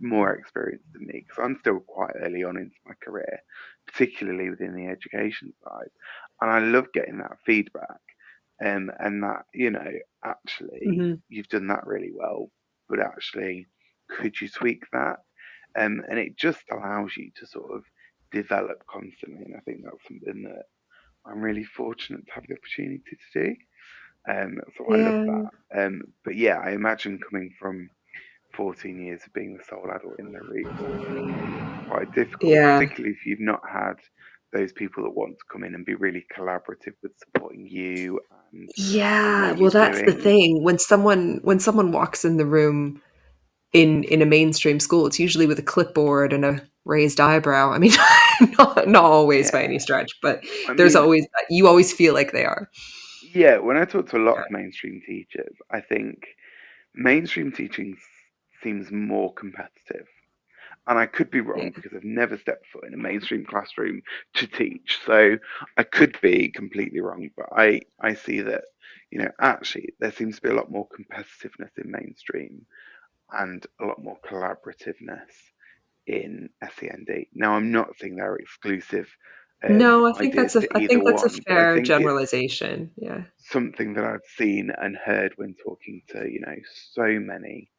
more experience than me, because I'm still quite early on into my career, particularly within the education side. And I love getting that feedback, and that, actually, Mhm. you've done that really well, but actually, could you tweak that? And it just allows you to sort of develop constantly. And I think that's something that I'm really fortunate to have the opportunity to do. So I love Yeah. that. But yeah, I imagine coming from 14 years of being the sole adult in the room, quite difficult, Yeah. particularly if you've not had those people that want to come in and be really collaborative with supporting you and Yeah, what well, you're that's the doing. thing. When someone walks in the room in a mainstream school, it's usually with a clipboard and a raised eyebrow. I mean, Not always by Yeah. any stretch, but I there's mean, always that. You always feel like they are. yeah, when I talk to a lot Yeah. of mainstream teachers, I think mainstream teaching seems more competitive. And I could be Yeah. wrong because I've never stepped foot in a mainstream classroom to teach. So I could be completely wrong, but I see that, actually there seems to be a lot more competitiveness in mainstream and a lot more collaborativeness in SEND. Now, I'm not saying they're exclusive No, ideas to I either think that's a one, but I fair think it's generalization. Yeah. something that I've seen and heard when talking to, so many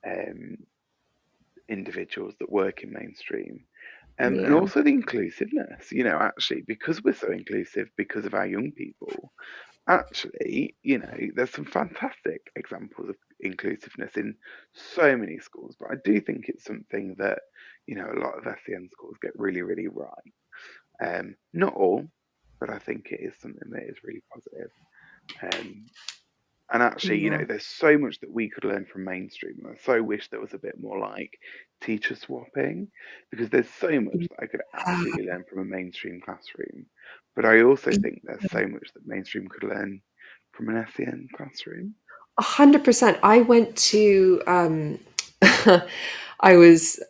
um, individuals that work in mainstream. And Yeah. also the inclusiveness, actually, because we're so inclusive because of our young people, actually, there's some fantastic examples of inclusiveness in so many schools. But I do think it's something that, a lot of SEN schools get really, really right. Not all, but I think it is something that is really positive. Um, and actually, Yeah. there's so much that we could learn from mainstream. And I so wish there was a bit more like teacher swapping, because there's so much that I could absolutely learn from a mainstream classroom. But I also think there's so much that mainstream could learn from an SEN classroom. 100%. I went to, I was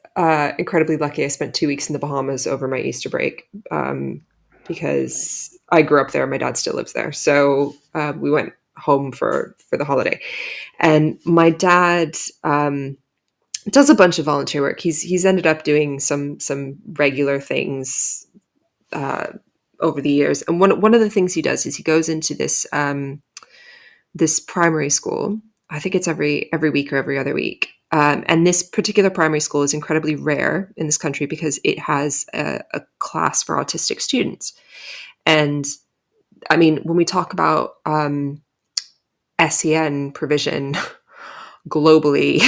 incredibly lucky. I spent 2 weeks in the Bahamas over my Easter break Amazing. because I grew up there. My dad still lives there. So we went home for the holiday. And my dad does a bunch of volunteer work. He's ended up doing some regular things uh, over the years. And one of the things he does is he goes into this primary school. I think it's every week or every other week. And this particular primary school is incredibly rare in this country because it has a class for autistic students. And I mean, when we talk about SEN provision globally,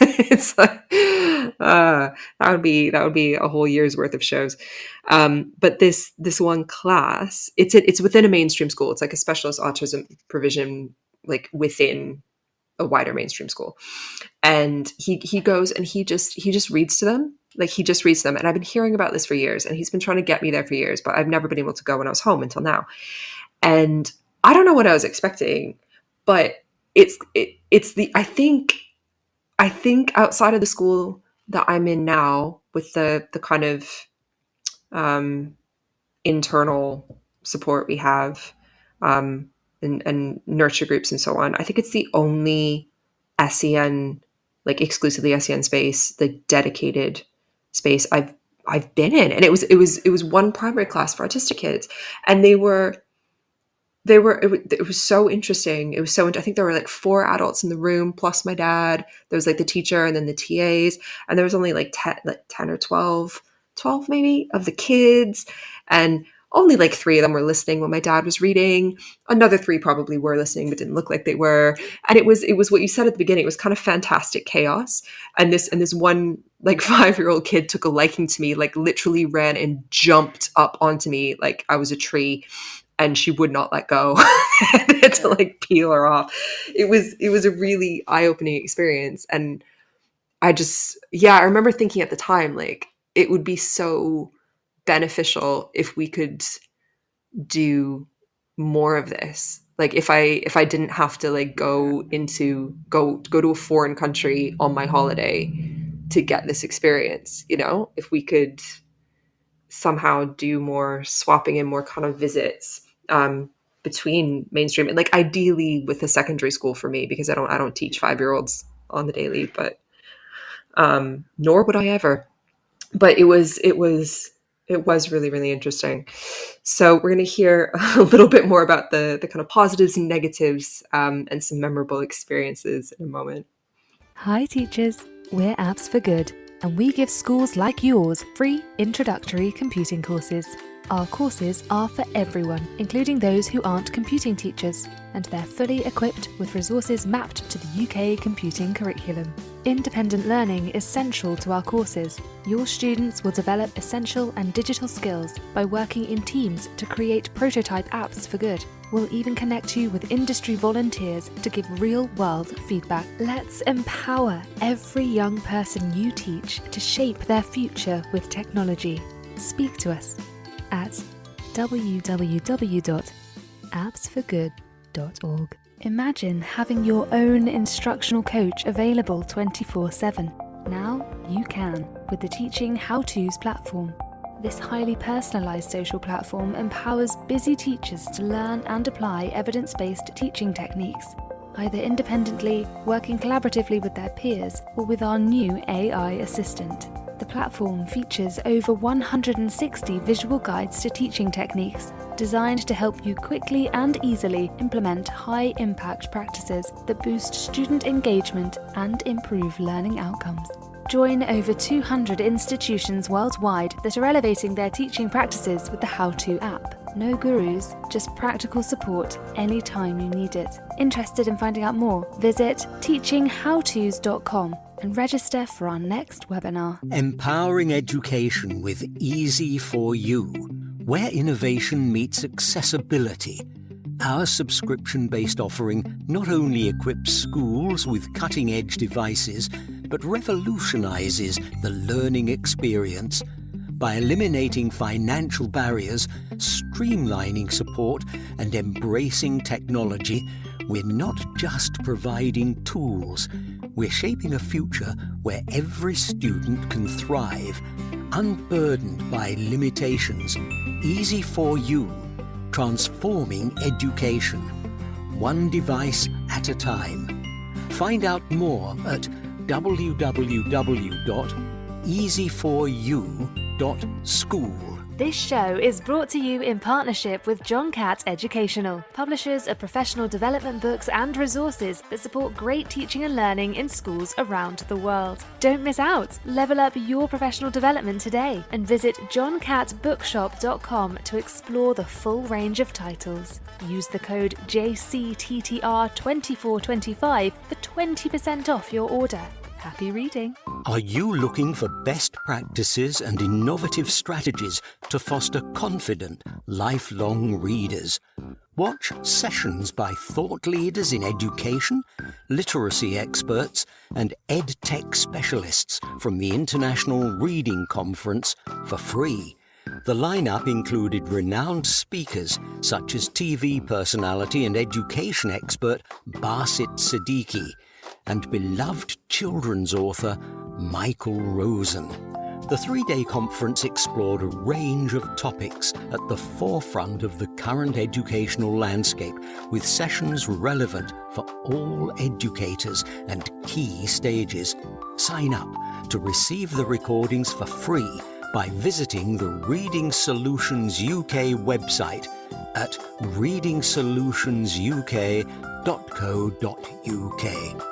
it's like that would be a whole year's worth of shows. But this one class, it's within a mainstream school. It's like a specialist autism provision, like within a wider mainstream school. And he goes and he just reads to them. Like he just reads to them. And I've been hearing about this for years, and he's been trying to get me there for years, but I've never been able to go when I was home until now. And I don't know what I was expecting, but it's the I think outside of the school that I'm in now, with the kind of um, internal support we have, and nurture groups and so on, I think it's the only SEN, like exclusively SEN space, the dedicated space I've been in. And it was one primary class for autistic kids, and it was so interesting. It was so, I think there were like 4 adults in the room plus my dad. There was like the teacher and then the TAs, and there was only like 10 or 12 maybe of the kids, and only like 3 of them were listening when my dad was reading. Another 3 probably were listening but didn't look like they were. And it was what you said at the beginning. It was kind of fantastic chaos. And this one like 5-year-old kid took a liking to me, like literally ran and jumped up onto me like I was a tree, and she would not let go. I had to like peel her off. It was a really eye-opening experience. And I remember thinking at the time, like, it would be so beneficial if we could do more of this. Like if I didn't have to like go to a foreign country on my holiday to get this experience, if we could somehow do more swapping and more kind of visits between mainstream and like ideally with a secondary school for me, because I don't teach 5-year-olds on the daily, but nor would I ever. But it was really, really interesting. So we're going to hear a little bit more about the kind of positives and negatives, and some memorable experiences in a moment. Hi teachers, we're Apps for Good, and we give schools like yours free introductory computing courses. Our courses are for everyone, including those who aren't computing teachers, and they're fully equipped with resources mapped to the UK computing curriculum. Independent learning is central to our courses. Your students will develop essential and digital skills by working in teams to create prototype apps for good. We'll even connect you with industry volunteers to give real-world feedback. Let's empower every young person you teach to shape their future with technology. speak to us at www.appsforgood.org. Imagine having your own instructional coach available 24/7. Now you can with the Teaching How-Tos platform. This highly personalised social platform empowers busy teachers to learn and apply evidence-based teaching techniques, either independently, working collaboratively with their peers, or with our new AI assistant. The platform features over 160 visual guides to teaching techniques, designed to help you quickly and easily implement high-impact practices that boost student engagement and improve learning outcomes. Join over 200 institutions worldwide that are elevating their teaching practices with the How-To app. No gurus, just practical support anytime you need it. Interested in finding out more? Visit teachinghowtos.com and register for our next webinar. Empowering education with Easy4U, where innovation meets accessibility. Our subscription-based offering not only equips schools with cutting-edge devices, but revolutionises the learning experience by eliminating financial barriers, streamlining support, and embracing technology. We're not just providing tools, we're shaping a future where every student can thrive, unburdened by limitations. Easy4U, transforming education, one device at a time. Find out more at www.easy4u.school. This show is brought to you in partnership with John Catt Educational, publishers of professional development books and resources that support great teaching and learning in schools around the world. Don't miss out. Level up your professional development today and visit johncattbookshop.com to explore the full range of titles. Use the code JCTTR2425 for 20% off your order. Happy reading. Are you looking for best practices and innovative strategies to foster confident, lifelong readers? Watch sessions by thought leaders in education, literacy experts, and EdTech specialists from the International Reading Conference for free. The lineup included renowned speakers such as TV personality and education expert Basit Siddiqui, and beloved children's author Michael Rosen. The three-day conference explored a range of topics at the forefront of the current educational landscape, with sessions relevant for all educators and key stages. Sign up to receive the recordings for free by visiting the Reading Solutions UK website at readingsolutionsuk.co.uk.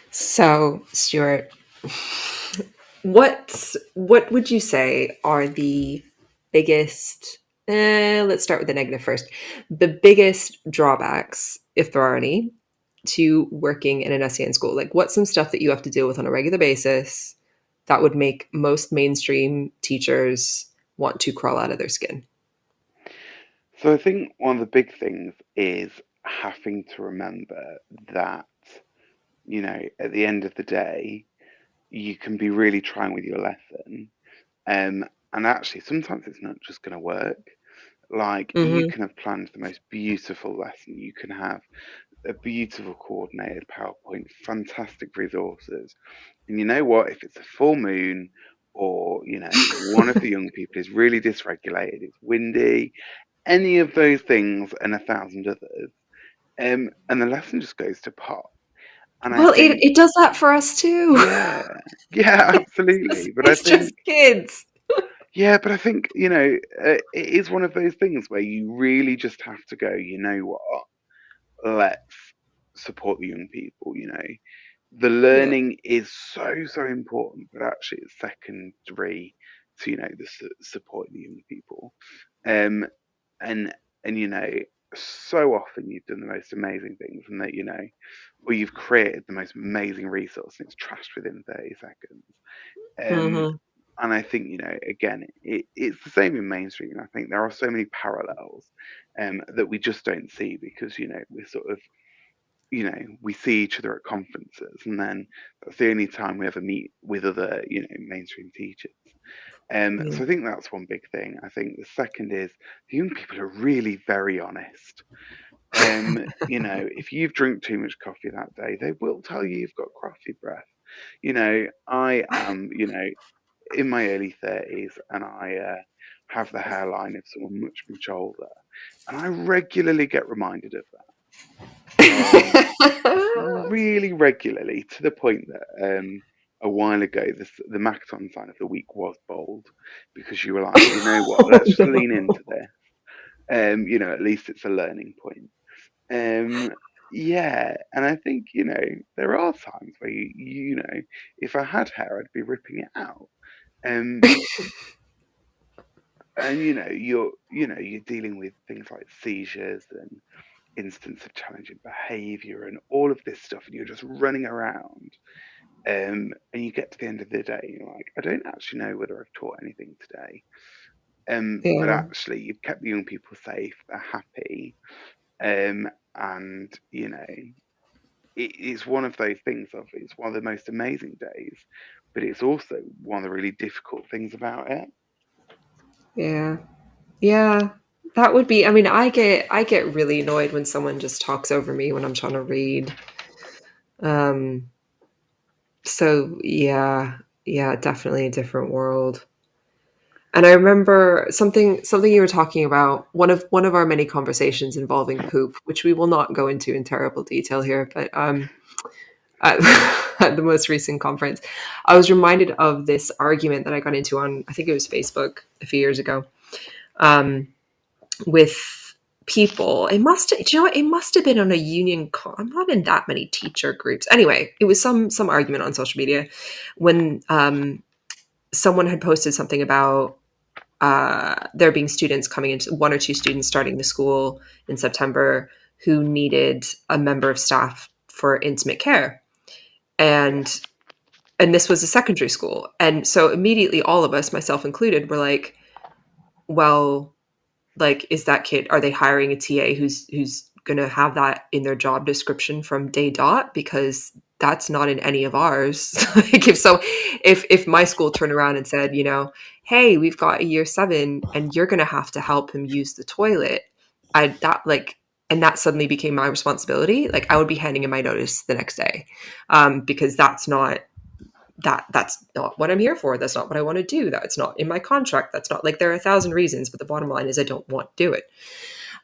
So, Stuart, what would you say are the biggest, let's start with the negative first, the biggest drawbacks, if there are any, to working in an SEN school? Like, what's some stuff that you have to deal with on a regular basis that would make most mainstream teachers want to crawl out of their skin? So I think one of the big things is having to remember that, you know, at the end of the day, you can be really trying with your lesson. And actually, sometimes it's not just going to work. Like, you can have planned the most beautiful lesson. You can have a beautiful coordinated PowerPoint, fantastic resources. And you know what? If it's a full moon, or, you know, one of the young people is really dysregulated, it's windy, any of those things and 1,000 others, and the lesson just goes to pot. And Well, I think, it does that for us too. yeah, absolutely. But It's just kids. yeah, but I think, you know, it is one of those things where you really just have to go, you know what? Let's support the young people, you know. The learning is so important, but actually it's secondary to, you know, the support of the young people. And you know, so often you've done the most amazing things, and that, you know, or you've created the most amazing resource and it's trashed within 30 seconds. And I think, you know, again, it's the same in mainstream. I think there are so many parallels that we just don't see because, you know, we're sort of you know, we see each other at conferences, and then that's the only time we ever meet with other, you know, mainstream teachers. So I think that's one big thing. I think the second is the young people are really very honest. You know, if you've drunk too much coffee that day, they will tell you you've got coffee breath. You know, I am, you know, in my early 30s, and I have the hairline of someone much, much older, and I regularly get reminded of that. Really regularly, to the point that a while ago, the Makaton sign of the week was bold, because you were like, you know what, let's just lean into this. You know, at least it's a learning point. Yeah, and I think, you know, there are times where you know, if I had hair, I'd be ripping it out. Um, and you're dealing with things like seizures and instance of challenging behaviour and all of this stuff, and you're just running around. And you get to the end of the day, and you're like, I don't actually know whether I've taught anything today. But actually, you've kept the young people safe, they're happy. And, you know, it's one of those things of it's one of the most amazing days, but it's also one of the really difficult things about it. Yeah, that would be. I mean, I get really annoyed when someone just talks over me when I'm trying to read. So yeah, definitely a different world. And I remember something you were talking about, one of our many conversations involving poop, which we will not go into in terrible detail here, but at the most recent conference, I was reminded of this argument that I got into on, I think it was Facebook a few years ago, with people. It must have been on a union I'm not in that many teacher groups. Anyway, it was some argument on social media when someone had posted something about there being students coming into, one or two students starting the school in September, who needed a member of staff for intimate care. And this was a secondary school. And so immediately all of us, myself included, were like, well, like, is that kid, are they hiring a TA who's going to have that in their job description from day dot? Because that's not in any of ours. Like, if my school turned around and said, you know, hey, we've got a year 7 and you're going to help him use the toilet, and that suddenly became my responsibility, like, I would be handing in my notice the next day, because that's not what I'm here for. That's not what I want to do. That's not in my contract. That's not, like, there are 1,000 reasons, but the bottom line is I don't want to do it.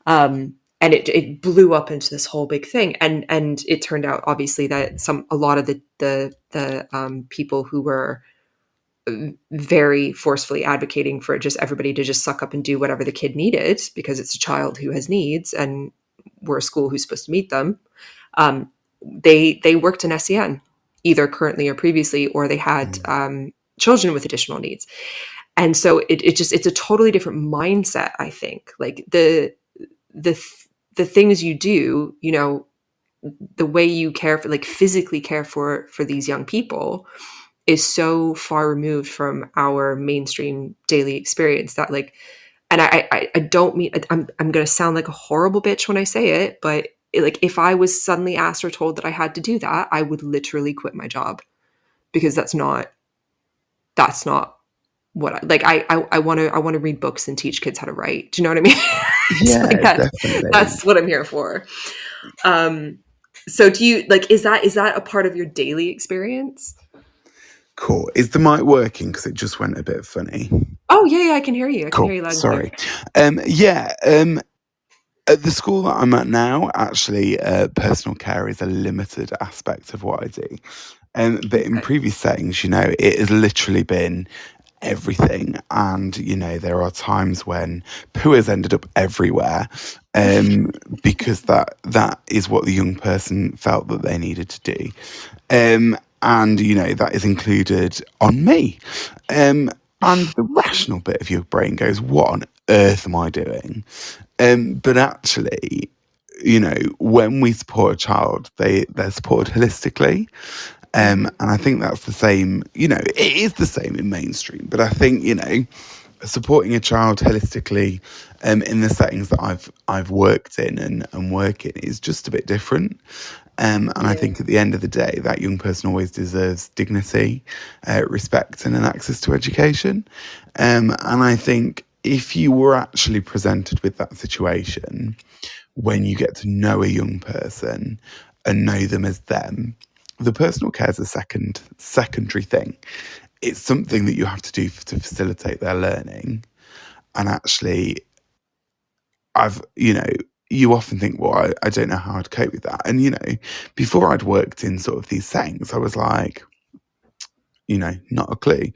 And it blew up into this whole big thing. And it turned out, obviously, that a lot of the people who were very forcefully advocating for just everybody to just suck up and do whatever the kid needed, because it's a child who has needs and we're a school who's supposed to meet them. They worked in SEN, either currently or previously, or they had children with additional needs. And so it's a totally different mindset, I think. Like, the things you do, you know, the way you care for, like, physically care for these young people is so far removed from our mainstream daily experience that, like, and I don't mean, I'm going to sound like a horrible bitch when I say it, but like, if I was suddenly asked or told that I had to do that, I would literally quit my job, because that's not what I want to read books and teach kids how to write. Do you know what I mean? Yeah, like definitely. That's what I'm here for. So do you, like, is that a part of your daily experience? Cool. Is the mic working? Because it just went a bit funny. Oh yeah, I can hear you. I can hear you loud and Sorry. clear. At the school that I'm at now, actually, personal care is a limited aspect of what I do. But in previous settings, you know, it has literally been everything. And, you know, there are times when poo has ended up everywhere, because that is what the young person felt that they needed to do. And, you know, that is included on me. And the rational bit of your brain goes, what on earth am I doing? But actually, you know, when we support a child, they're supported holistically. And I think that's the same, you know, it is the same in mainstream. But I think, you know, supporting a child holistically in the settings that I've worked in and work in is just a bit different. And I Yeah. think at the end of the day, that young person always deserves dignity, respect, and an access to education. And I think if you were actually presented with that situation, when you get to know a young person and know them as them, the personal care is a secondary thing. It's something that you have to do to facilitate their learning. And actually, you often think, well, I don't know how I'd cope with that. And, before I'd worked in sort of these settings, I was like, not a clue.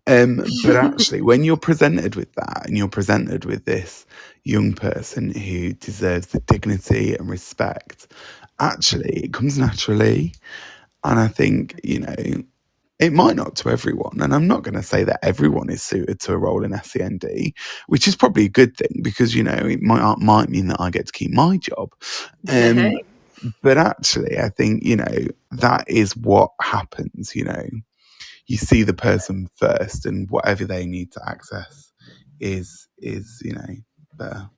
But actually, when you're presented with that and you're presented with this young person who deserves the dignity and respect, actually, it comes naturally. And I think, it might not to everyone. And I'm not going to say that everyone is suited to a role in SEND, which is probably a good thing because, it might mean that I get to keep my job. But actually, I think, that is what happens, You see the person first and whatever they need to access is better.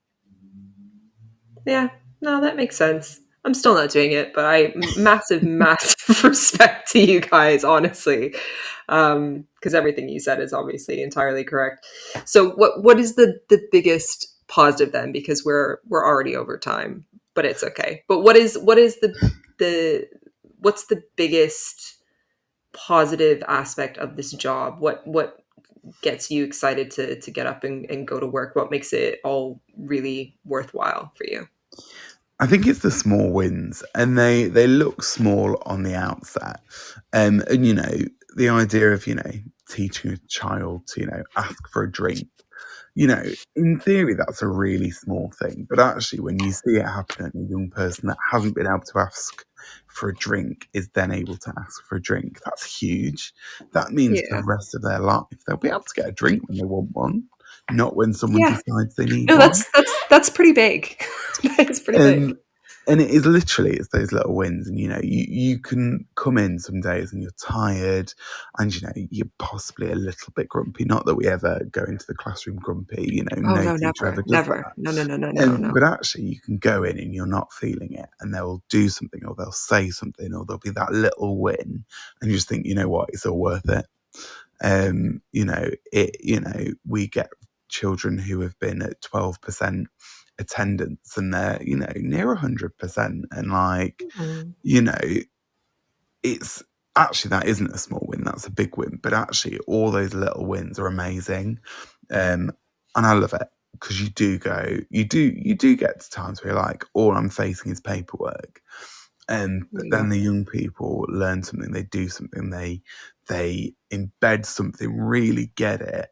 Yeah, no, that makes sense. I'm still not doing it, but I massive respect to you guys, honestly, because everything you said is obviously entirely correct. So, what is the biggest positive then? Because we're already over time, but it's okay. But what's the biggest positive aspect of this job? What gets you excited to get up and go to work? What makes it all really worthwhile for you? I think it's the small wins, and they look small on the outset. And the idea of teaching a child to ask for a drink, in theory that's a really small thing, but actually when you see it happen, a young person that hasn't been able to ask for a drink is then able to ask for a drink. That's huge. That means for the rest of their life they'll be able to get a drink when they want one, not when someone decides they need No, one. that's pretty big. It's pretty big. And it is literally, it's those little wins. And, you can come in some days and you're tired and, you're possibly a little bit grumpy. Not that we ever go into the classroom grumpy, No, teacher ever does never. that. No. But actually you can go in and you're not feeling it and they'll do something or they'll say something or there'll be that little win and you just think, you know what, it's all worth it. We get children who have been at 12% attendance and they're near 100% and it's actually, that isn't a small win, that's a big win, but actually all those little wins are amazing. And I love it because you do get to times where you're like, all I'm facing is paperwork. But then the young people learn something, they do something, they embed something, really get it,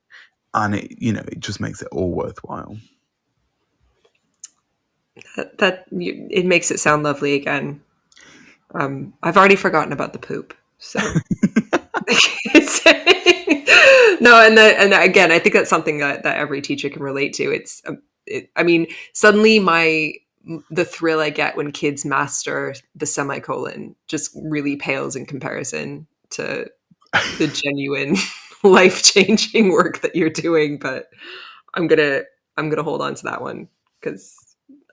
and it just makes it all worthwhile. It makes it sound lovely again. I've already forgotten about the poop, so no. And again, I think that's something that every teacher can relate to. Suddenly the thrill I get when kids master the semicolon just really pales in comparison to the genuine life-changing work that you're doing. But I'm gonna hold on to that one because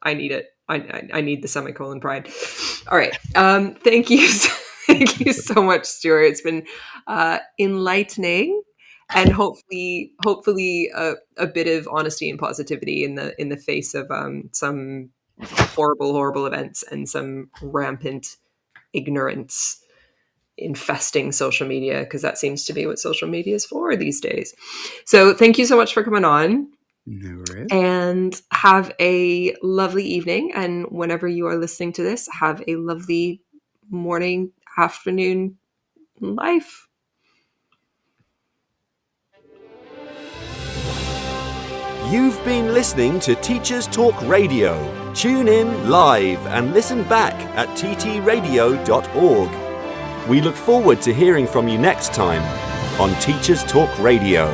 I need it. I need the semicolon pride. All right. Thank you. Thank you so much, Stuart. It's been enlightening and hopefully a bit of honesty and positivity in the face of some horrible events and some rampant ignorance infesting social media, because that seems to be what social media is for these days. So thank you so much for coming on. No worries. And have a lovely evening. And whenever you are listening to this, have a lovely morning, afternoon life. You've been listening to Teachers Talk Radio. Tune in live and listen back at ttradio.org. We look forward to hearing from you next time on Teachers Talk Radio.